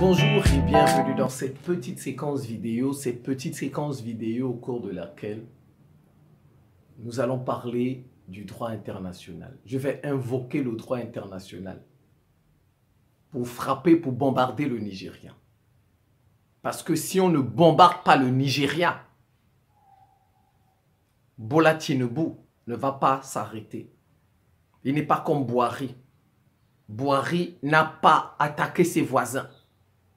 Bonjour et bienvenue dans cette petite séquence vidéo, au cours de laquelle nous allons parler du droit international. Je vais invoquer le droit international pour frapper, pour bombarder le Nigeria. Parce que si on ne bombarde pas le Nigeria, Bola Tinubu ne va pas s'arrêter. Il n'est pas comme Buhari. Buhari n'a pas attaqué ses voisins.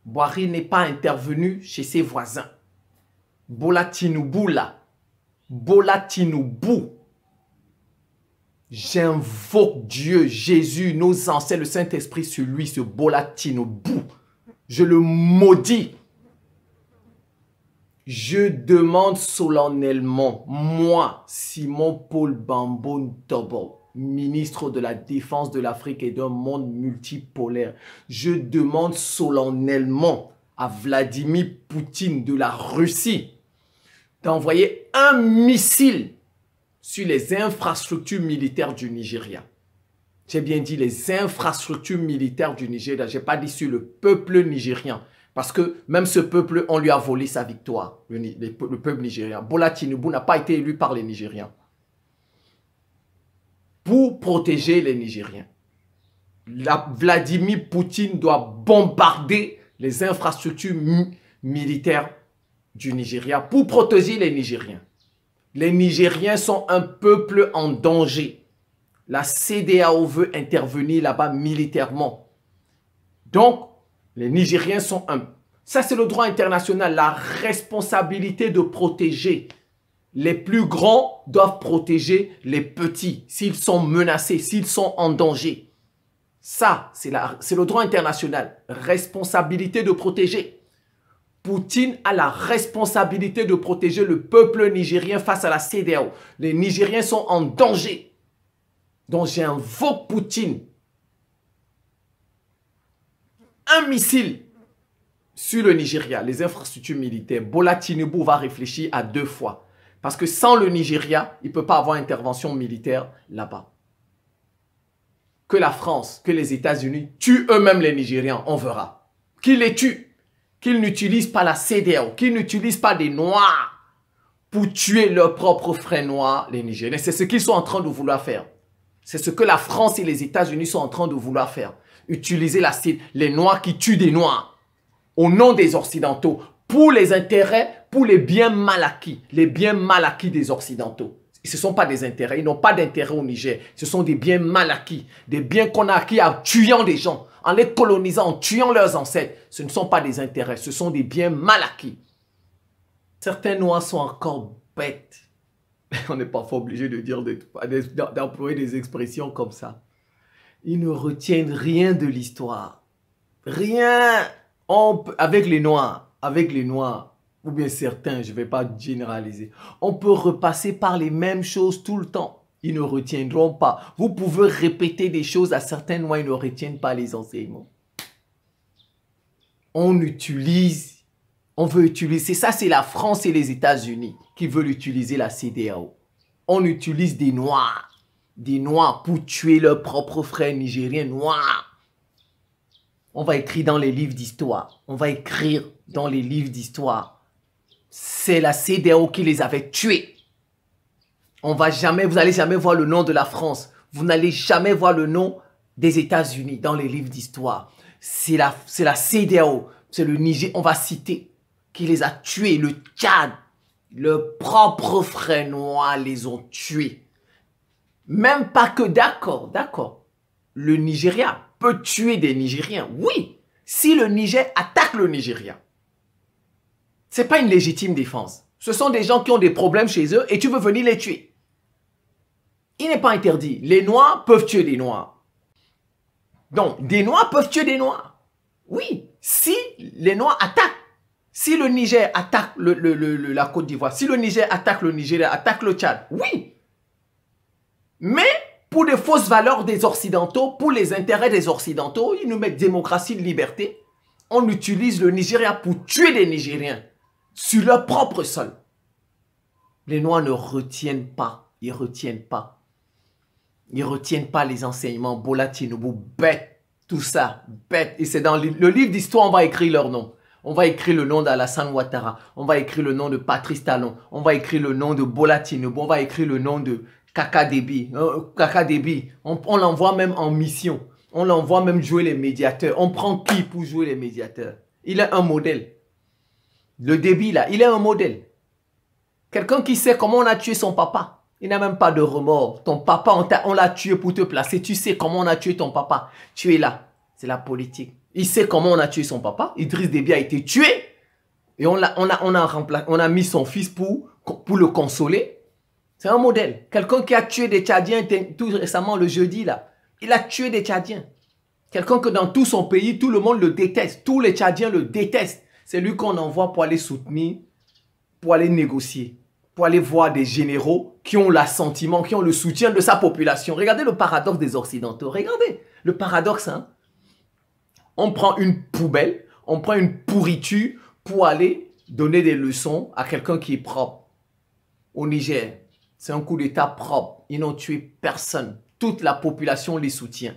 Buhari n'est pas intervenu chez ses voisins. Bola Tinubu là, Bola Tinubu, j'invoque Dieu, Jésus, nos ancêtres, le Saint-Esprit sur lui, ce Bola Tinubu. Je le maudis. Je demande solennellement, moi, Simon Paul Bambo Tobo, ministre de la Défense de l'Afrique et d'un monde multipolaire, je demande solennellement à Vladimir Poutine de la Russie d'envoyer un missile sur les infrastructures militaires du Nigeria. J'ai bien dit les infrastructures militaires du Nigeria, je n'ai pas dit sur le peuple nigérien. Parce que même ce peuple, on lui a volé sa victoire, le peuple nigérien. Bola Tinubu n'a pas été élu par les Nigériens. Pour protéger les Nigériens, Vladimir Poutine doit bombarder les infrastructures militaires du Nigeria pour protéger les Nigériens. Les Nigériens sont un peuple en danger. La CEDEAO veut intervenir là-bas militairement. Donc, les Nigériens sont un... Ça, c'est le droit international, la responsabilité de protéger. Les plus grands doivent protéger les petits s'ils sont menacés, s'ils sont en danger. Ça, c'est le droit international. Responsabilité de protéger. Poutine a la responsabilité de protéger le peuple nigérien face à la CEDEAO. Les Nigériens sont en danger. Donc, j'invoque Poutine. Un missile sur le Nigeria, les infrastructures militaires. Bola Tinubu va réfléchir à deux fois. Parce que sans le Nigeria, il ne peut pas avoir intervention militaire là-bas. Que la France, que les États-Unis tuent eux-mêmes les Nigériens, on verra. Qu'ils les tuent. Qu'ils n'utilisent pas la CEDEAO, qu'ils n'utilisent pas des Noirs pour tuer leurs propres frères noirs, les Nigériens. C'est ce qu'ils sont en train de vouloir faire. C'est ce que la France et les États-Unis sont en train de vouloir faire. Utiliser les Noirs qui tuent des Noirs au nom des Occidentaux pour les intérêts, pour les biens mal acquis des Occidentaux. Ce ne sont pas des intérêts, ils n'ont pas d'intérêt au Niger. Ce sont des biens mal acquis, des biens qu'on a acquis en tuant des gens, en les colonisant, en tuant leurs ancêtres. Ce ne sont pas des intérêts, ce sont des biens mal acquis. Certains Noirs sont encore bêtes. On est parfois obligé de dire, d'employer des expressions comme ça. Ils ne retiennent rien de l'histoire. Rien. Avec les Noirs, ou bien certains, je ne vais pas généraliser, on peut repasser par les mêmes choses tout le temps. Ils ne retiendront pas. Vous pouvez répéter des choses à certains Noirs, ils ne retiennent pas les enseignements. On veut utiliser, ça c'est la France et les États-Unis qui veulent utiliser la CEDEAO. On utilise des Noirs pour tuer leurs propres frères nigériens noirs. On va écrire dans les livres d'histoire. C'est la CEDEAO qui les avait tués. Vous n'allez jamais voir le nom de la France. Vous n'allez jamais voir le nom des États-Unis dans les livres d'histoire. C'est la CEDEAO, c'est le Niger, on va citer, qui les a tués. Le Tchad, leurs propres frères noirs les ont tués. Même pas que, d'accord, le Nigeria peut tuer des Nigériens, oui, si le Niger attaque le Nigeria. Ce n'est pas une légitime défense. Ce sont des gens qui ont des problèmes chez eux et tu veux venir les tuer. Il n'est pas interdit. Les Noirs peuvent tuer des Noirs. Donc, des Noirs peuvent tuer des Noirs. Oui, si les Noirs attaquent. Si le Niger attaque la Côte d'Ivoire, si le Niger attaque le Nigeria, attaque le Tchad, oui. Mais pour des fausses valeurs des Occidentaux, pour les intérêts des Occidentaux, ils nous mettent démocratie, liberté. On utilise le Nigeria pour tuer des Nigériens sur leur propre sol. Les Noirs ne retiennent pas. Ils ne retiennent pas les enseignements. Bola Tinubu, bête. Tout ça, bête. Et c'est dans le livre d'histoire, on va écrire leur nom. On va écrire le nom d'Alassane Ouattara. On va écrire le nom de Patrice Talon. On va écrire le nom de Bola Tinubu. On va écrire le nom de Kaka Déby. Kaka Déby. On l'envoie même en mission. On l'envoie même jouer les médiateurs. On prend qui pour jouer les médiateurs? Il est un modèle. Le Déby là, il est un modèle. Quelqu'un qui sait comment on a tué son papa. Il n'a même pas de remords. Ton papa, on l'a tué pour te placer. Tu sais comment on a tué ton papa. Tu es là. C'est la politique. Il sait comment on a tué son papa. Idriss Déby a été tué. Et on a mis son fils pour le consoler. C'est un modèle. Quelqu'un qui a tué des Tchadiens tout récemment, le jeudi là. Il a tué des Tchadiens. Quelqu'un que dans tout son pays, tout le monde le déteste. Tous les Tchadiens le détestent. C'est lui qu'on envoie pour aller soutenir, pour aller négocier, pour aller voir des généraux qui ont l'assentiment, qui ont le soutien de sa population. Regardez le paradoxe des Occidentaux. Regardez le paradoxe. Hein? On prend une poubelle, on prend une pourriture pour aller donner des leçons à quelqu'un qui est propre. Au Niger, c'est un coup d'État propre. Ils n'ont tué personne. Toute la population les soutient.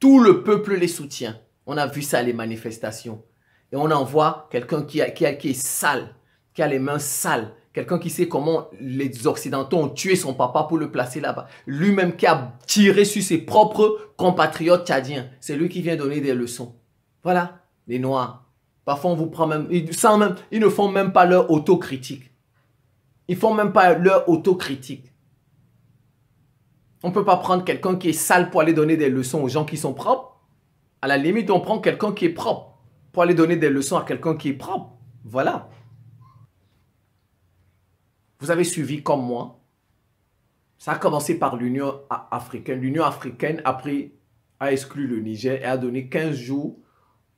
Tout le peuple les soutient. On a vu ça, les manifestations. Et on envoie quelqu'un qui est sale, qui a les mains sales. Quelqu'un qui sait comment les Occidentaux ont tué son papa pour le placer là-bas. Lui-même qui a tiré sur ses propres compatriotes tchadiens. C'est lui qui vient donner des leçons. Voilà, les Noirs. Parfois, on vous prend même... Ils ne font même pas leur autocritique. Ils ne font même pas leur autocritique. On ne peut pas prendre quelqu'un qui est sale pour aller donner des leçons aux gens qui sont propres. À la limite, on prend quelqu'un qui est propre pour aller donner des leçons à quelqu'un qui est propre. Voilà. Vous avez suivi comme moi. Ça a commencé par l'Union africaine. L'Union africaine a exclu le Niger et a donné 15 jours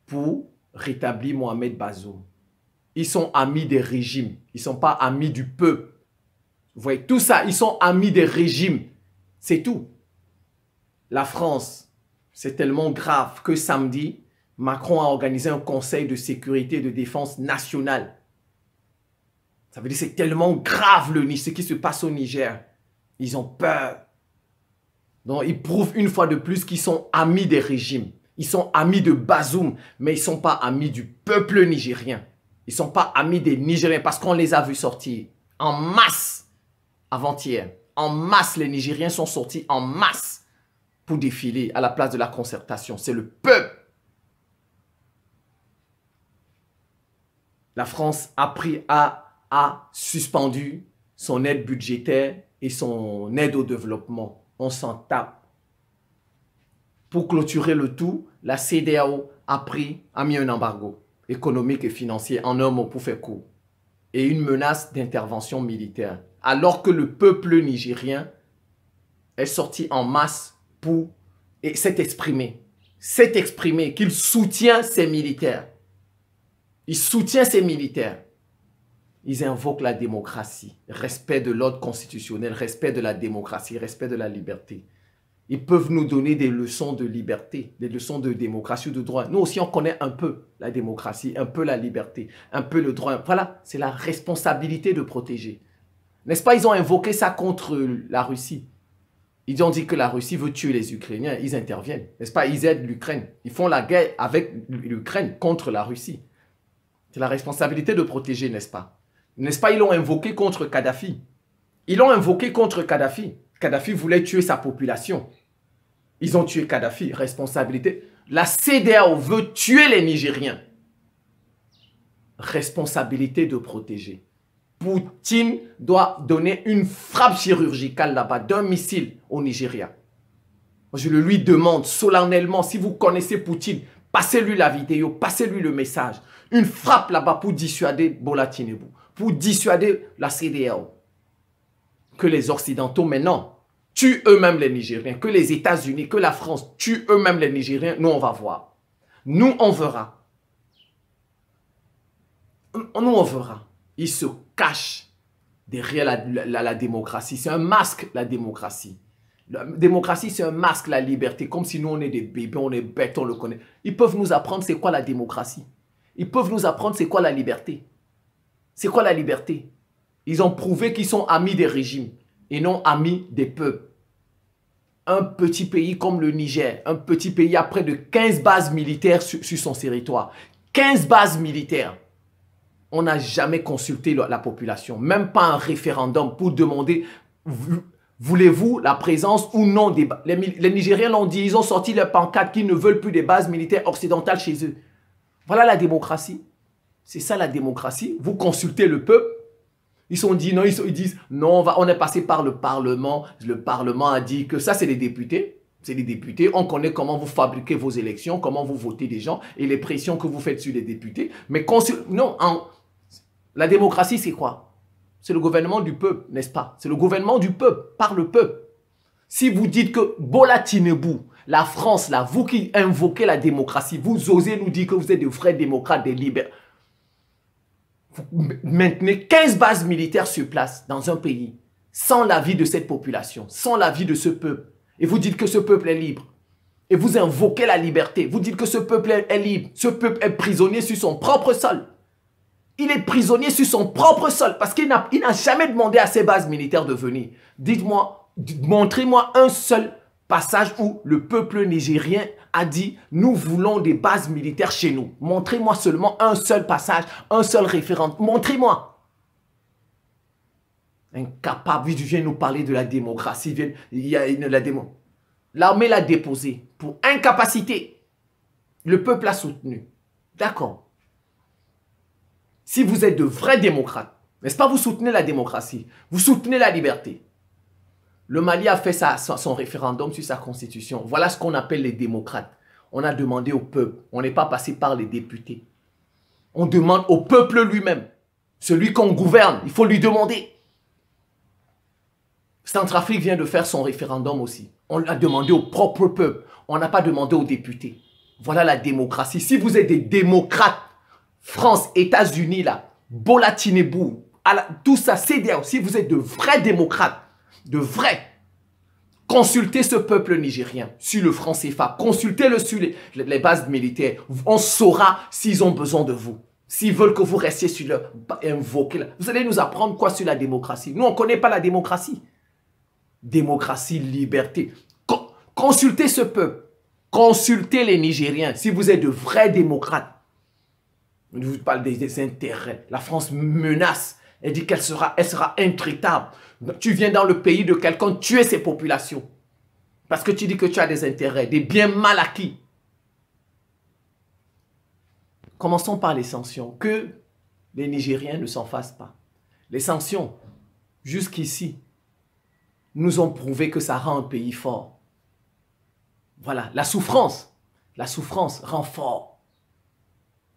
pour rétablir Mohamed Bazoum. Ils sont amis des régimes. Ils ne sont pas amis du peuple. Vous voyez, tout ça, ils sont amis des régimes. C'est tout. La France, c'est tellement grave que samedi, Macron a organisé un conseil de sécurité et de défense nationale. Ça veut dire que c'est tellement grave ce qui se passe au Niger. Ils ont peur. Donc, ils prouvent une fois de plus qu'ils sont amis des régimes. Ils sont amis de Bazoum, mais ils ne sont pas amis du peuple nigérien. Ils ne sont pas amis des Nigériens parce qu'on les a vus sortir en masse avant-hier. En masse, les Nigériens sont sortis en masse pour défiler à la place de la concertation. C'est le peuple. La France a suspendu son aide budgétaire et son aide au développement. On s'en tape. Pour clôturer le tout, la CEDEAO a mis un embargo économique et financier en un mot pour faire court. Et une menace d'intervention militaire. Alors que le peuple nigérien est sorti en masse et s'est exprimé. S'est exprimé qu'il soutient ses militaires. Il soutient ses militaires. Ils invoquent la démocratie, respect de l'ordre constitutionnel, respect de la démocratie, respect de la liberté. Ils peuvent nous donner des leçons de liberté, des leçons de démocratie ou de droit. Nous aussi, on connaît un peu la démocratie, un peu la liberté, un peu le droit. Voilà, c'est la responsabilité de protéger. N'est-ce pas, ils ont invoqué ça contre la Russie. Ils ont dit que la Russie veut tuer les Ukrainiens. Ils interviennent. N'est-ce pas, ils aident l'Ukraine. Ils font la guerre avec l'Ukraine contre la Russie. C'est la responsabilité de protéger, n'est-ce pas? N'est-ce pas, ils l'ont invoqué contre Kadhafi. Ils l'ont invoqué contre Kadhafi. Kadhafi voulait tuer sa population. Ils ont tué Kadhafi. Responsabilité. La CEDEAO veut tuer les Nigériens. Responsabilité de protéger. Poutine doit donner une frappe chirurgicale là-bas d'un missile au Nigeria. Je le lui demande solennellement, si vous connaissez Poutine, passez-lui la vidéo, passez-lui le message. Une frappe là-bas pour dissuader Bola Tinubu, pour dissuader la CEDEAO. Que les Occidentaux maintenant tuent eux-mêmes les Nigériens, que les États-Unis, que la France tuent eux-mêmes les Nigériens, nous on va voir. Nous on verra. Nous on verra. Ils se cachent derrière la démocratie. C'est un masque, la démocratie. La démocratie, c'est un masque, la liberté. Comme si nous, on est des bébés, on est bêtes, on le connaît. Ils peuvent nous apprendre c'est quoi la démocratie. Ils peuvent nous apprendre c'est quoi la liberté. C'est quoi la liberté? Ils ont prouvé qu'ils sont amis des régimes et non amis des peuples. Un petit pays comme le Niger, un petit pays à près de 15 bases militaires sur son territoire. 15 bases militaires. On n'a jamais consulté la population, même pas un référendum pour demander voulez-vous la présence ou non des bases. Les Nigériens l'ont dit, ils ont sorti leur pancarte qu'ils ne veulent plus des bases militaires occidentales chez eux. Voilà la démocratie. C'est ça la démocratie. Vous consultez le peuple. Ils disent non, on est passé par le Parlement. Le Parlement a dit que ça, c'est les députés. C'est les députés. On connaît comment vous fabriquez vos élections, comment vous votez des gens et les pressions que vous faites sur les députés. Mais non, la démocratie, c'est quoi? C'est le gouvernement du peuple, n'est-ce pas? C'est le gouvernement du peuple, par le peuple. Si vous dites que Bola Tinubu, la France, là, vous qui invoquez la démocratie, vous osez nous dire que vous êtes des vrais démocrates, des libéraux. Vous maintenez 15 bases militaires sur place dans un pays, sans l'avis de cette population, sans l'avis de ce peuple. Et vous dites que ce peuple est libre. Et vous invoquez la liberté. Vous dites que ce peuple est libre. Ce peuple est prisonnier sur son propre sol. Il est prisonnier sur son propre sol parce qu'il n'a jamais demandé à ses bases militaires de venir. Dites-moi, montrez-moi un seul passage où le peuple nigérien a dit « Nous voulons des bases militaires chez nous ». Montrez-moi seulement un seul passage, un seul référent. Montrez-moi. Incapable, il vient nous parler de la démocratie. L'armée l'a déposé pour incapacité. Le peuple l'a soutenu. D'accord. Si vous êtes de vrais démocrates, n'est-ce pas, vous soutenez la démocratie, vous soutenez la liberté. Le Mali a fait son référendum sur sa constitution. Voilà ce qu'on appelle les démocrates. On a demandé au peuple. On n'est pas passé par les députés. On demande au peuple lui-même. Celui qu'on gouverne, il faut lui demander. Centrafrique vient de faire son réféendum aussi. On l'a demandé au propre peuple. On n'a pas demandé aux députés. Voilà la démocratie. Si vous êtes des démocrates, France, États-Unis, là, Bola Tinubu, tout ça, CEDEAO, si vous êtes de vrais démocrates, de vrais, consultez ce peuple nigérien sur le franc CFA, consultez-le sur les bases militaires. On saura s'ils ont besoin de vous. S'ils veulent que vous restiez sur leur invoquer. Vous allez nous apprendre quoi sur la démocratie? Nous, on ne connaît pas la démocratie. Démocratie, liberté. Consultez ce peuple. Consultez les Nigériens. Si vous êtes de vrais démocrates. Je vous parle des intérêts. La France menace. Elle dit qu'elle sera intraitable. Tu viens dans le pays de quelqu'un tuer ses populations. Parce que tu dis que tu as des intérêts, des biens mal acquis. Commençons par les sanctions. Que les Nigériens ne s'en fassent pas. Les sanctions, jusqu'ici, nous ont prouvé que ça rend un pays fort. Voilà, la souffrance rend fort.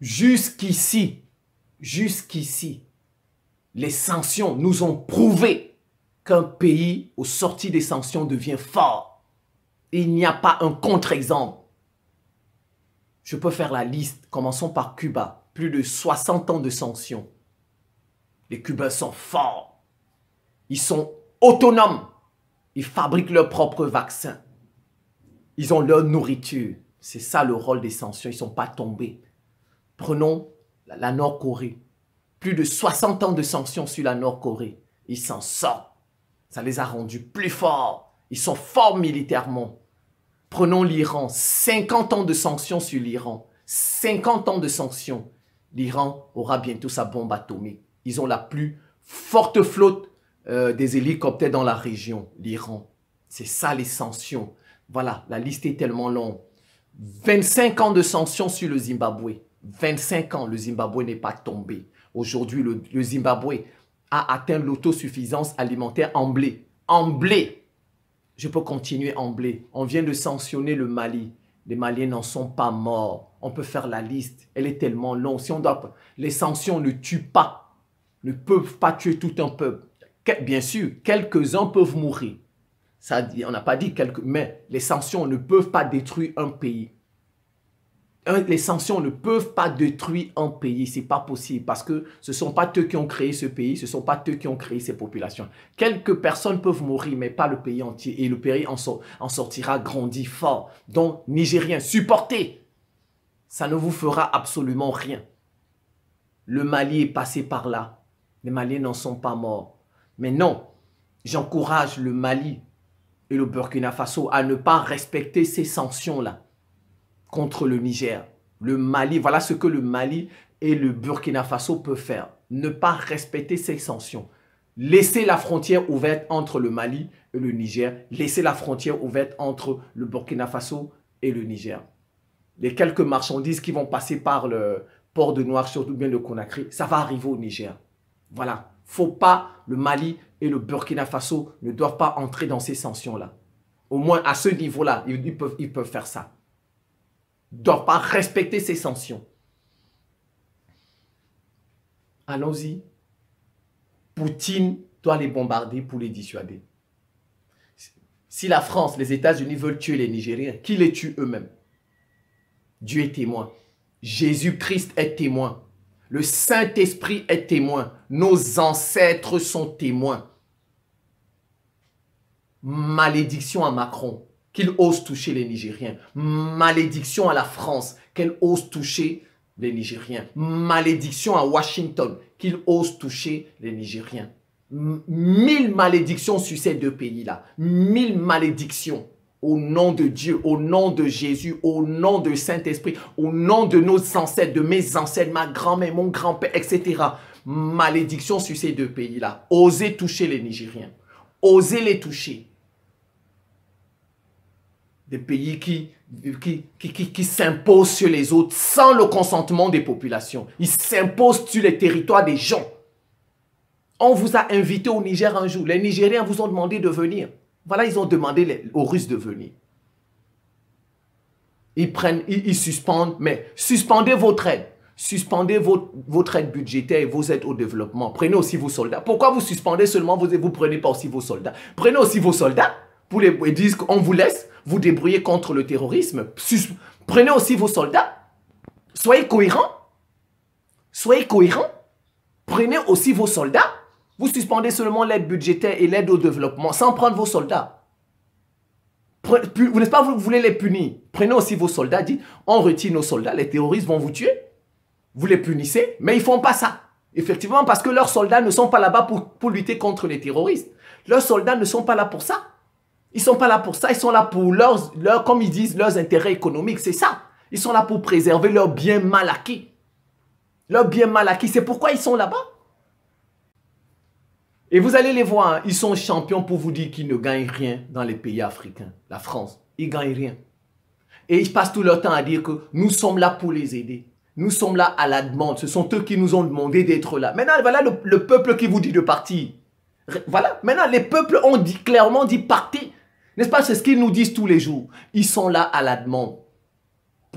Jusqu'ici, les sanctions nous ont prouvé qu'un pays, au sorti des sanctions, devient fort. Il n'y a pas un contre-exemple. Je peux faire la liste. Commençons par Cuba. Plus de 60 ans de sanctions. Les Cubains sont forts. Ils sont autonomes. Ils fabriquent leurs propres vaccins. Ils ont leur nourriture. C'est ça le rôle des sanctions. Ils ne sont pas tombés. Prenons la Nord-Corée. Plus de 60 ans de sanctions sur la Nord-Corée. Ils s'en sortent. Ça les a rendus plus forts. Ils sont forts militairement. Prenons l'Iran. 50 ans de sanctions sur l'Iran. 50 ans de sanctions. L'Iran aura bientôt sa bombe atomique. Ils ont la plus forte flotte des hélicoptères dans la région, l'Iran. C'est ça les sanctions. Voilà, la liste est tellement longue. 25 ans de sanctions sur le Zimbabwe. 25 ans, le Zimbabwe n'est pas tombé. Aujourd'hui, le Zimbabwe a atteint l'autosuffisance alimentaire en blé. En blé. Je peux continuer en blé. On vient de sanctionner le Mali. Les Maliens n'en sont pas morts. On peut faire la liste. Elle est tellement longue. Si on doit... Les sanctions ne tuent pas. Ne peuvent pas tuer tout un peuple. Bien sûr, quelques-uns peuvent mourir. Ça, on n'a pas dit quelques... Mais les sanctions ne peuvent pas détruire un pays. Les sanctions ne peuvent pas détruire un pays. Ce n'est pas possible parce que ce ne sont pas eux qui ont créé ce pays. Ce ne sont pas eux qui ont créé ces populations. Quelques personnes peuvent mourir, mais pas le pays entier. Et le pays en sortira grandi fort. Donc, Nigériens, supportez. Ça ne vous fera absolument rien. Le Mali est passé par là. Les Maliens n'en sont pas morts. Mais non, j'encourage le Mali et le Burkina Faso à ne pas respecter ces sanctions-là contre le Niger. Le Mali, voilà ce que le Mali et le Burkina Faso peuvent faire. Ne pas respecter ces sanctions. Laisser la frontière ouverte entre le Mali et le Niger. Laisser la frontière ouverte entre le Burkina Faso et le Niger. Les quelques marchandises qui vont passer par le port de Nouakchott ou bien de Conakry, ça va arriver au Niger. Voilà. Faut pas, le Mali et le Burkina Faso ne doivent pas entrer dans ces sanctions-là. Au moins à ce niveau-là, ils peuvent faire ça. Ils ne doivent pas respecter ces sanctions. Allons-y. Poutine doit les bombarder pour les dissuader. Si la France, les États-Unis veulent tuer les Nigériens, qui les tue eux-mêmes? Dieu est témoin. Jésus-Christ est témoin. Le Saint-Esprit est témoin. Nos ancêtres sont témoins. Malédiction à Macron, qu'il ose toucher les Nigériens. Malédiction à la France, qu'elle ose toucher les Nigériens. Malédiction à Washington, qu'il ose toucher les Nigériens. 1000 malédictions sur ces deux pays-là. 1000 malédictions. Au nom de Dieu, au nom de Jésus, au nom du Saint-Esprit, au nom de nos ancêtres, de mes ancêtres, ma grand-mère, mon grand-père, etc. Malédiction sur ces deux pays-là. Osez toucher les Nigériens. Osez les toucher. Des pays qui s'imposent sur les autres sans le consentement des populations. Ils s'imposent sur les territoires des gens. On vous a invité au Niger un jour. Les Nigériens vous ont demandé de venir. Voilà, ils ont demandé aux Russes de venir. Ils suspendent, mais suspendez votre aide. Suspendez votre aide budgétaire et vos aides au développement. Prenez aussi vos soldats. Pourquoi vous suspendez seulement, vous ne prenez pas aussi vos soldats? Prenez aussi vos soldats pour les dire qu'on vous laisse vous débrouiller contre le terrorisme. Prenez aussi vos soldats. Soyez cohérents. Soyez cohérents. Prenez aussi vos soldats. Vous suspendez seulement l'aide budgétaire et l'aide au développement sans prendre vos soldats. Vous n'êtes pas, vous voulez les punir. Prenez aussi vos soldats, dites, on retire nos soldats, les terroristes vont vous tuer. Vous les punissez, mais ils ne font pas ça. Effectivement, parce que leurs soldats ne sont pas là-bas pour lutter contre les terroristes. Leurs soldats ne sont pas là pour ça. Ils ne sont pas là pour ça, ils sont là pour comme ils disent, leurs intérêts économiques, c'est ça. Ils sont là pour préserver leurs biens mal acquis. Leurs biens mal acquis, c'est pourquoi ils sont là-bas. Et vous allez les voir, hein, ils sont champions pour vous dire qu'ils ne gagnent rien dans les pays africains. La France, ils ne gagnent rien. Et ils passent tout leur temps à dire que nous sommes là pour les aider. Nous sommes là à la demande. Ce sont eux qui nous ont demandé d'être là. Maintenant, voilà le peuple qui vous dit de partir. Voilà, maintenant les peuples ont clairement dit partez. N'est-ce pas, c'est ce qu'ils nous disent tous les jours. Ils sont là à la demande.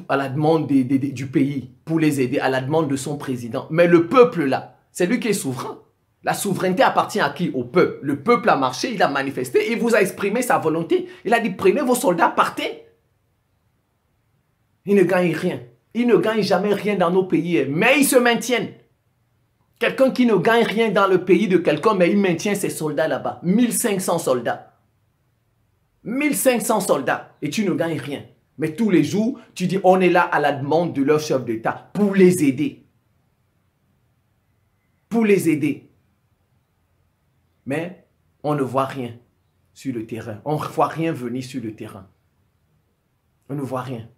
À la demande du pays pour les aider, à la demande de son président. Mais le peuple là, c'est lui qui est souverain. La souveraineté appartient à qui? Au peuple. Le peuple a marché, il a manifesté, il vous a exprimé sa volonté. Il a dit, prenez vos soldats, partez. Ils ne gagnent rien. Ils ne gagnent jamais rien dans nos pays, mais ils se maintiennent. Quelqu'un qui ne gagne rien dans le pays de quelqu'un, mais il maintient ses soldats là-bas. 1500 soldats. 1500 soldats. Et tu ne gagnes rien. Mais tous les jours, tu dis, on est là à la demande de leur chef d'État pour les aider. Pour les aider. Mais on ne voit rien sur le terrain. On ne voit rien venir sur le terrain. On ne voit rien.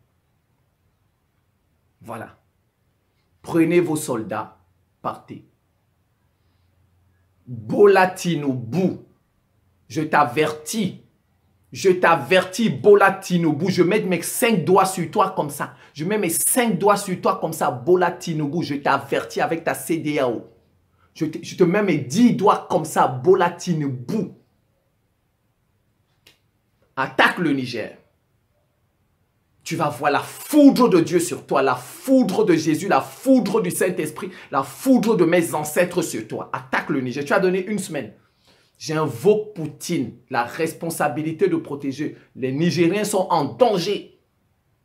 Voilà. Prenez vos soldats, partez. Bola Tinubu, je t'avertis. Je t'avertis, Bola Tinubu. Je mets mes 5 doigts sur toi comme ça. Je mets mes 5 doigts sur toi comme ça, Bola Tinubu. Je t'avertis avec ta CEDEAO. Je te mets mes 10 doigts comme ça, Bola Tinubu. Attaque le Niger. Tu vas voir la foudre de Dieu sur toi, la foudre de Jésus, la foudre du Saint-Esprit, la foudre de mes ancêtres sur toi. Attaque le Niger. Tu as donné 1 semaine. J'invoque Poutine, la responsabilité de protéger. Les Nigériens sont en danger.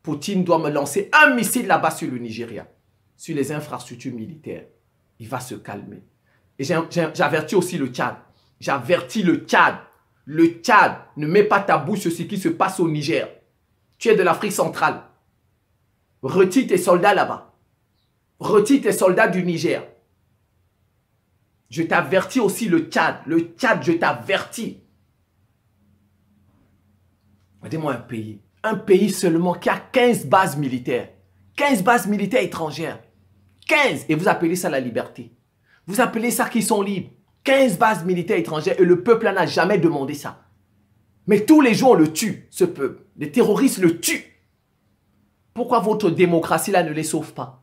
Poutine doit me lancer un missile là-bas sur le Nigeria, sur les infrastructures militaires. Il va se calmer. Et j'avertis aussi le Tchad. J'avertis le Tchad. Le Tchad, ne mets pas ta bouche sur ce qui se passe au Niger. Tu es de l'Afrique centrale. Retire tes soldats là-bas. Retire tes soldats du Niger. Je t'avertis aussi le Tchad. Le Tchad, je t'avertis. Regardez-moi un pays seulement qui a 15 bases militaires. 15 bases militaires étrangères. 15. Et vous appelez ça la liberté. Vous appelez ça qu'ils sont libres. 15 bases militaires étrangères et le peuple n'a jamais demandé ça. Mais tous les jours on le tue, ce peuple. Les terroristes le tuent. Pourquoi votre démocratie là ne les sauve pas?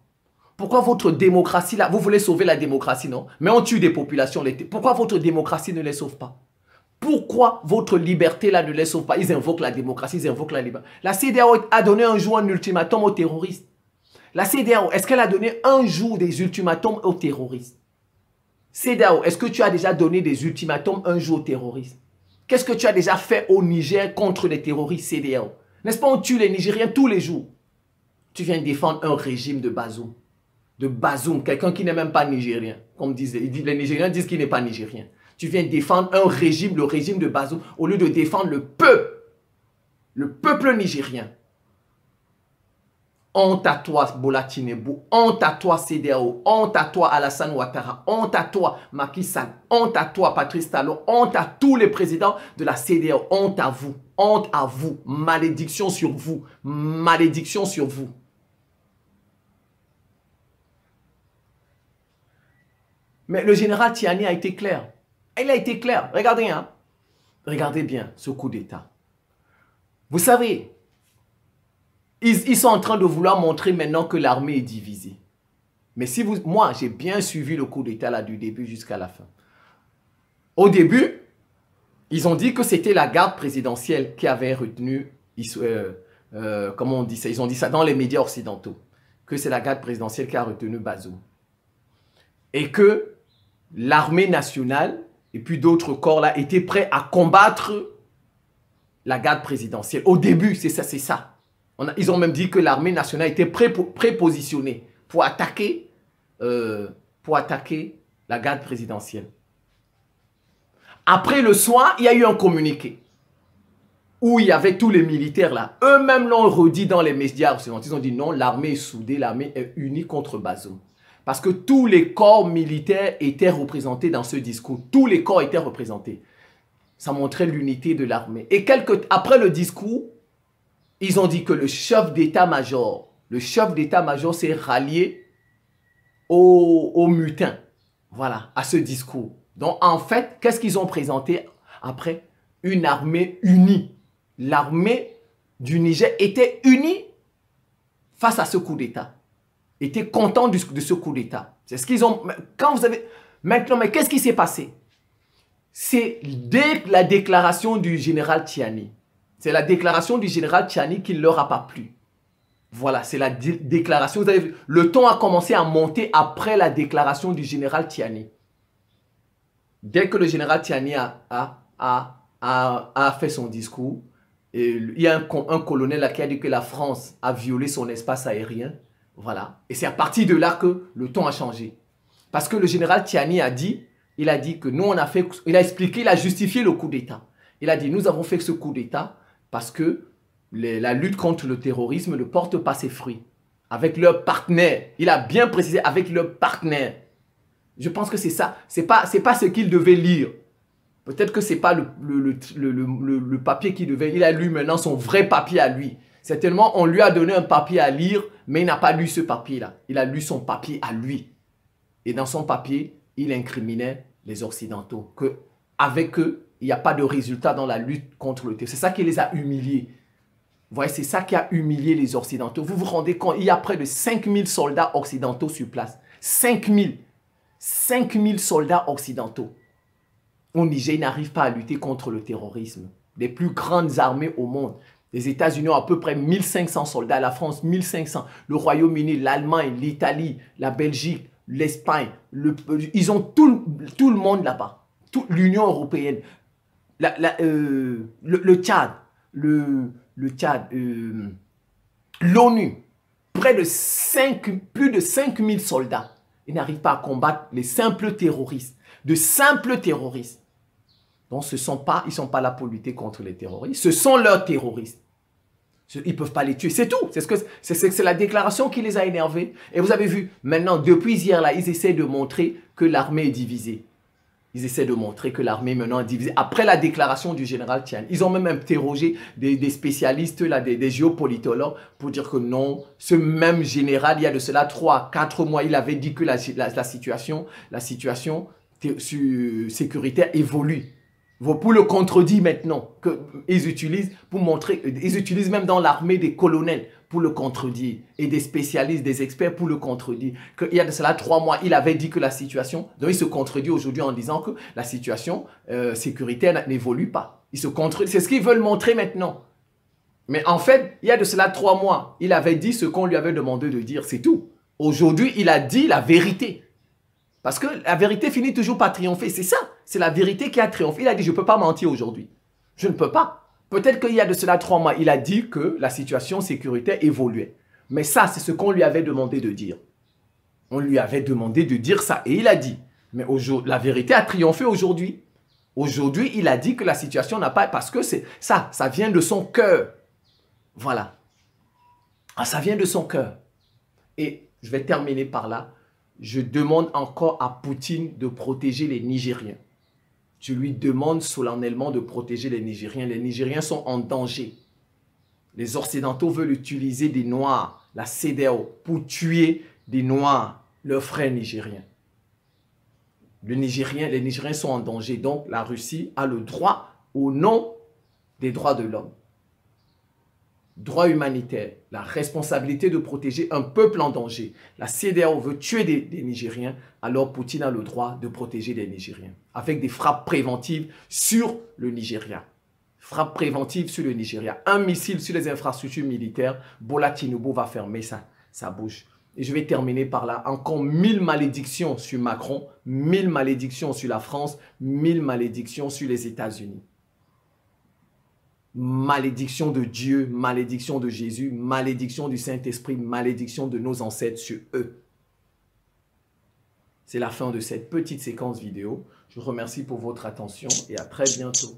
Pourquoi votre démocratie là, vous voulez sauver la démocratie, non? Mais on tue des populations. Pourquoi votre démocratie ne les sauve pas? Pourquoi votre liberté là ne les sauve pas? Ils invoquent la démocratie, ils invoquent la liberté. La CEDEAO a donné un jour un ultimatum aux terroristes. La CEDEAO, est-ce qu'elle a donné un jour des ultimatums aux terroristes? CEDEAO, est-ce que tu as déjà donné des ultimatums un jour aux terroristes? Qu'est-ce que tu as déjà fait au Niger contre les terroristes CEDEAO? N'est-ce pas, on tue les Nigériens tous les jours? Tu viens défendre un régime de Bazoum. De Bazoum, quelqu'un qui n'est même pas nigérien. Comme disait, les Nigériens disent qu'il n'est pas nigérien. Tu viens défendre un régime, le régime de Bazoum, au lieu de défendre le peuple nigérien. Honte à toi, Bola Tinubu. Honte à toi, CEDEAO. Honte à toi, Alassane Ouattara. Honte à toi, Macky Sall. Honte à toi, Patrice Talon. Honte à tous les présidents de la CEDEAO. Honte à vous. Honte à vous. Malédiction sur vous. Malédiction sur vous. Mais le général Tiani a été clair. Il a été clair. Regardez, hein. Regardez bien ce coup d'État. Vous savez, ils sont en train de vouloir montrer maintenant que l'armée est divisée. Mais si vous... Moi, j'ai bien suivi le coup d'État là du début jusqu'à la fin. Au début, ils ont dit que c'était la garde présidentielle qui avait retenu... comment on dit ça? Ils ont dit ça dans les médias occidentaux. Que c'est la garde présidentielle qui a retenu Bazoum. Et que l'armée nationale et puis d'autres corps là étaient prêts à combattre la garde présidentielle. Au début, c'est ça. Ils ont même dit que l'armée nationale était prépositionnée pour attaquer la garde présidentielle. Après le soir, il y a eu un communiqué où il y avait tous les militaires là. Eux-mêmes l'ont redit dans les médias occidentaux. Ils ont dit non, l'armée est soudée, l'armée est unie contre Bazoum. Parce que tous les corps militaires étaient représentés dans ce discours. Tous les corps étaient représentés. Ça montrait l'unité de l'armée. Et après le discours, ils ont dit que le chef d'état-major s'est rallié aux mutins. Voilà, à ce discours. Donc en fait, qu'est-ce qu'ils ont présenté après? Une armée unie. L'armée du Niger était unie face à ce coup d'état. Était content de ce coup d'état. C'est ce qu'ils ont... Quand vous avez... Maintenant, mais qu'est-ce qui s'est passé? C'est dès la déclaration du général Tiani. C'est la déclaration du général Tiani qui ne leur a pas plu. Voilà, c'est la déclaration. Vous avez vu, le ton a commencé à monter après la déclaration du général Tiani. Dès que le général Tiani a fait son discours, il y a un colonel là qui a dit que la France a violé son espace aérien. Voilà. Et c'est à partir de là que le ton a changé. Parce que le général Tiani a dit que nous on a fait, il a expliqué, il a justifié le coup d'État. Il a dit nous avons fait ce coup d'État parce que la lutte contre le terrorisme ne porte pas ses fruits. Avec leurs partenaires. Il a bien précisé avec leurs partenaires. Je pense que c'est ça. C'est pas ce qu'il devait lire. Peut-être que c'est pas le papier qu'il devait. Il a lu maintenant son vrai papier à lui. Certainement, on lui a donné un papier à lire, mais il n'a pas lu ce papier-là. Il a lu son papier à lui. Et dans son papier, il incriminait les Occidentaux. Qu'avec eux, il n'y a pas de résultat dans la lutte contre le terrorisme. C'est ça qui les a humiliés. Vous voyez, c'est ça qui a humilié les Occidentaux. Vous vous rendez compte, il y a près de 5000 soldats occidentaux sur place. 5000 soldats occidentaux. Au Niger, ils n'arrivent pas à lutter contre le terrorisme. Les plus grandes armées au monde. Les États-Unis ont à peu près 1500 soldats, la France 1500, le Royaume-Uni, l'Allemagne, l'Italie, la Belgique, l'Espagne. Ils ont tout le monde là-bas. L'Union européenne, le Tchad, l'ONU, plus de 5000 soldats. Ils n'arrivent pas à combattre les simples terroristes, de simples terroristes. Donc ils ne sont pas là pour lutter contre les terroristes, ce sont leurs terroristes. Ils ne peuvent pas les tuer, c'est tout. C'est la déclaration qui les a énervés. Et vous avez vu, maintenant, depuis hier, là, ils essaient de montrer que l'armée est divisée. Ils essaient de montrer que l'armée maintenant est divisée. Après la déclaration du général Tiani, ils ont même interrogé des spécialistes, là, des géopolitologues, pour dire que non, ce même général, il y a de cela 3 à 4 mois, il avait dit que la situation sécuritaire évolue. Pour le contredire maintenant, qu'ils utilisent pour montrer, ils utilisent même dans l'armée des colonels pour le contredire et des spécialistes, des experts pour le contredire. Qu'il y a de cela 3 mois, il avait dit que la situation, donc il se contredit aujourd'hui en disant que la situation sécuritaire n'évolue pas. Il se contredit, c'est ce qu'ils veulent montrer maintenant. Mais en fait, il y a de cela 3 mois, il avait dit ce qu'on lui avait demandé de dire, c'est tout. Aujourd'hui, il a dit la vérité. Parce que la vérité finit toujours par triompher. C'est ça. C'est la vérité qui a triomphé. Il a dit, je ne peux pas mentir aujourd'hui. Je ne peux pas. Peut-être qu'il y a de cela 3 mois, il a dit que la situation sécuritaire évoluait. Mais ça, c'est ce qu'on lui avait demandé de dire. On lui avait demandé de dire ça. Et il a dit. Mais la vérité a triomphé aujourd'hui. Aujourd'hui, il a dit que la situation n'a pas... Parce que c'est ça vient de son cœur. Voilà. Ah, ça vient de son cœur. Et je vais terminer par là. Je demande encore à Poutine de protéger les Nigériens. Je lui demande solennellement de protéger les Nigériens. Les Nigériens sont en danger. Les Occidentaux veulent utiliser des Noirs, la CEDEAO, pour tuer des Noirs, leurs frères nigériens. Les Nigériens sont en danger. Donc, la Russie a le droit, au nom des droits de l'homme, droit humanitaire, la responsabilité de protéger un peuple en danger. La CEDEAO veut tuer des Nigériens, alors Poutine a le droit de protéger des Nigériens. Avec des frappes préventives sur le Nigeria. Frappes préventives sur le Nigeria. Un missile sur les infrastructures militaires, Bola Tinubu va fermer sa bouche. Et je vais terminer par là. Encore 1000 malédictions sur Macron, 1000 malédictions sur la France, 1000 malédictions sur les États-Unis. Malédiction de Dieu, malédiction de Jésus, malédiction du Saint-Esprit, malédiction de nos ancêtres sur eux. C'est la fin de cette petite séquence vidéo. Je vous remercie pour votre attention et à très bientôt.